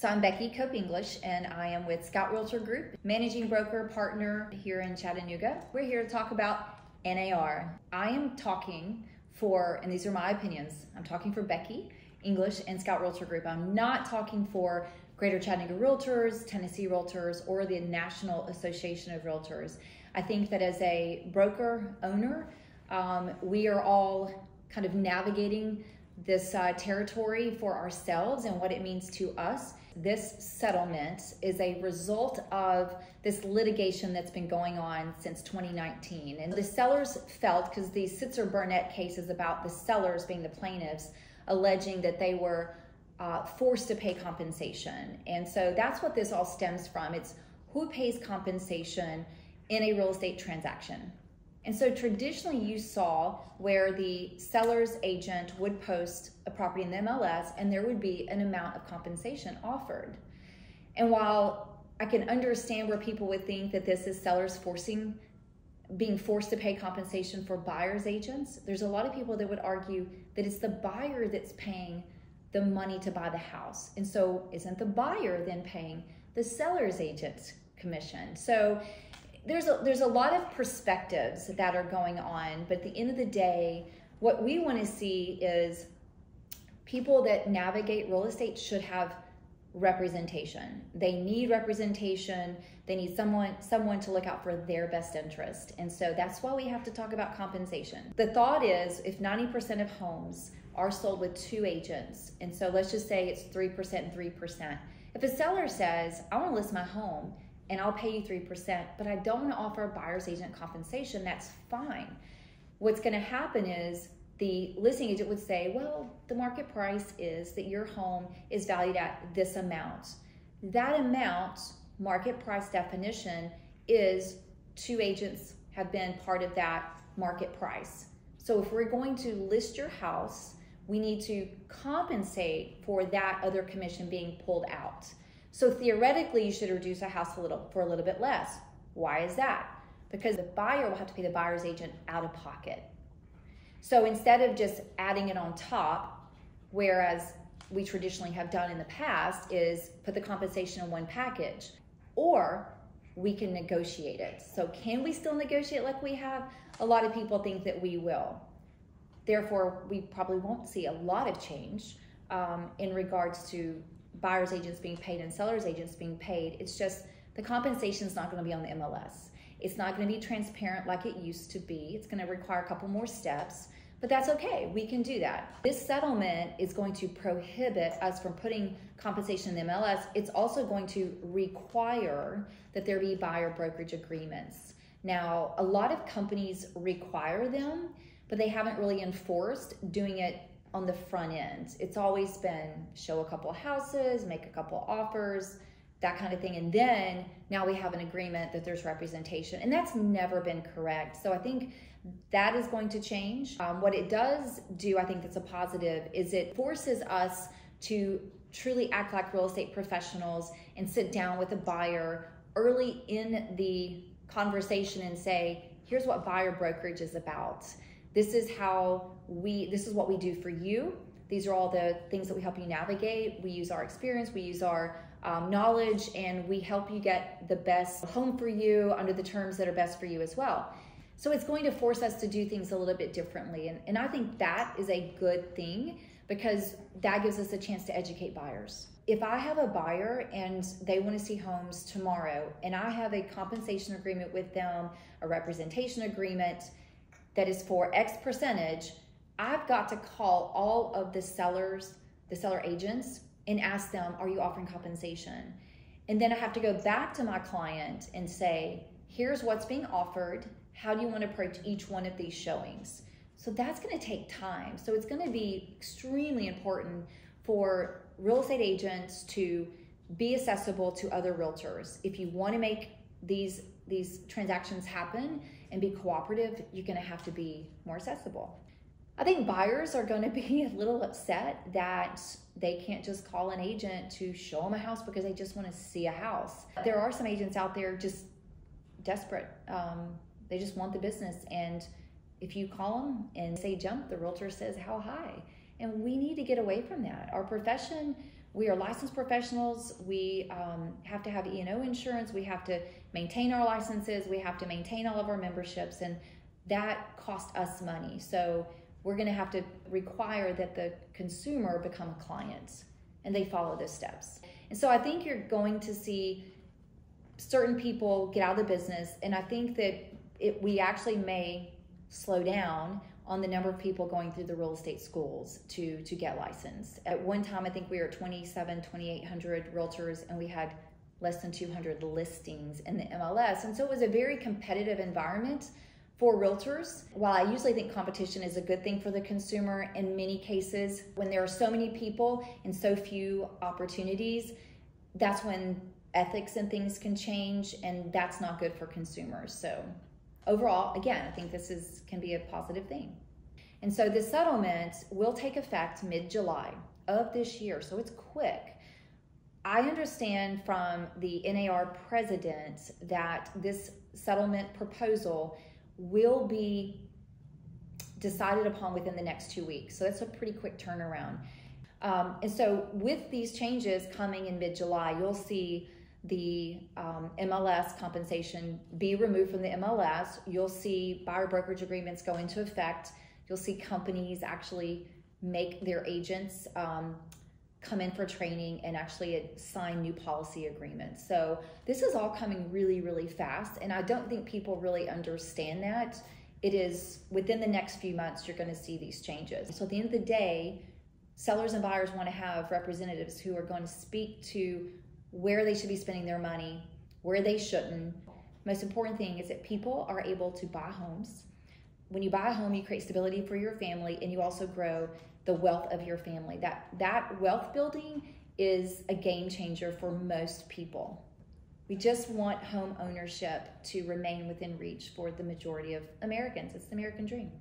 So I'm Becky Cope English, and I am with Scout Realtor Group, managing broker partner here in Chattanooga. We're here to talk about NAR. I am talking for, and these are my opinions, I'm talking for Becky English and Scout Realtor Group. I'm not talking for Greater Chattanooga Realtors, Tennessee Realtors, or the National Association of Realtors. I think that as a broker owner, we are all kind of navigating this territory for ourselves and what it means to us. This settlement is a result of this litigation that's been going on since 2019. And the sellers felt, because the Sitzer-Burnett case is about the sellers being the plaintiffs, alleging that they were forced to pay compensation. And so that's what this all stems from. It's who pays compensation in a real estate transaction. And so traditionally you saw where the seller's agent would post a property in the MLS and there would be an amount of compensation offered. And while I can understand where people would think that this is sellers being forced to pay compensation for buyer's agents, there's a lot of people that would argue that it's the buyer that's paying the money to buy the house. And so isn't the buyer then paying the seller's agent's commission? So there's a lot of perspectives that are going on, but at the end of the day, what we want to see is people that navigate real estate should have representation. They need representation. They need someone to look out for their best interest. And so that's why we have to talk about compensation. The thought is, if 90% of homes are sold with two agents, and so let's just say it's 3% and 3%. If a seller says, I want to list my home and I'll pay you 3%, but I don't want to offer a buyer's agent compensation, that's fine. What's going to happen is the listing agent would say, well, the market price is that your home is valued at this amount. That amount, market price definition, is two agents have been part of that market price. So if we're going to list your house, we need to compensate for that other commission being pulled out. So theoretically, you should reduce a house for a little bit less. Why is that? Because the buyer will have to pay the buyer's agent out of pocket. So instead of just adding it on top, whereas we traditionally have done in the past, is put the compensation in one package, or we can negotiate it. So can we still negotiate like we have? A lot of people think that we will. Therefore, we probably won't see a lot of change in regards to buyer's agents being paid and seller's agents being paid. It's just the compensation is not going to be on the MLS. It's not going to be transparent like it used to be. It's going to require a couple more steps, but that's okay. We can do that. This settlement is going to prohibit us from putting compensation in the MLS. It's also going to require that there be buyer brokerage agreements. Now, a lot of companies require them, but they haven't really enforced doing it on the front end. It's always been show a couple houses, make a couple offers, that kind of thing. And then now we have an agreement that there's representation, and that's never been correct. So I think that is going to change. What it does do, I think that's a positive, is it forces us to truly act like real estate professionals and sit down with a buyer early in the conversation and say, here's what buyer brokerage is about. This is what we do for you. These are all the things that we help you navigate. We use our experience, we use our knowledge, and we help you get the best home for you under the terms that are best for you as well. So it's going to force us to do things a little bit differently. And I think that is a good thing, because that gives us a chance to educate buyers. If I have a buyer and they want to see homes tomorrow, and I have a compensation agreement with them, a representation agreement that is for X percentage, I've got to call all of the seller agents and ask them, are you offering compensation? And then I have to go back to my client and say, here's what's being offered. How do you want to approach each one of these showings? So that's going to take time. So it's going to be extremely important for real estate agents to be accessible to other realtors. If you want to make these transactions happen and be cooperative, you're going to have to be more accessible. I think buyers are going to be a little upset that they can't just call an agent to show them a house because they just want to see a house. There are some agents out there just desperate. They just want the business, and if you call them and say jump, the realtor says how high. And we need to get away from that. Our profession, We are licensed professionals. We have to have E&O insurance. We have to maintain our licenses. We have to maintain all of our memberships, and that costs us money. So we're going to have to require that the consumer become a client and they follow the steps. And so I think you're going to see certain people get out of the business, and I think that we actually may slow down on the number of people going through the real estate schools to get licensed. At one time, I think we were 2,800 realtors, and we had less than 200 listings in the MLS. And so it was a very competitive environment for realtors. While I usually think competition is a good thing for the consumer, in many cases, when there are so many people and so few opportunities, that's when ethics and things can change, and that's not good for consumers. So overall, again, I think this can be a positive thing. And so the settlement will take effect mid-July of this year, so it's quick. I understand from the NAR president that this settlement proposal will be decided upon within the next 2 weeks. So that's a pretty quick turnaround. And so with these changes coming in mid-July, you'll see the MLS compensation be removed from the MLS. You'll see buyer brokerage agreements go into effect. You'll see companies actually make their agents come in for training and actually sign new policy agreements. So this is all coming really, really fast, and I don't think people really understand that. It is within the next few months you're going to see these changes. So at the end of the day, sellers and buyers want to have representatives who are going to speak to where they should be spending their money, where they shouldn't. Most important thing is that people are able to buy homes. When you buy a home, you create stability for your family, and you also grow the wealth of your family. That wealth building is a game changer for most people. We just want home ownership to remain within reach for the majority of Americans. It's the American dream.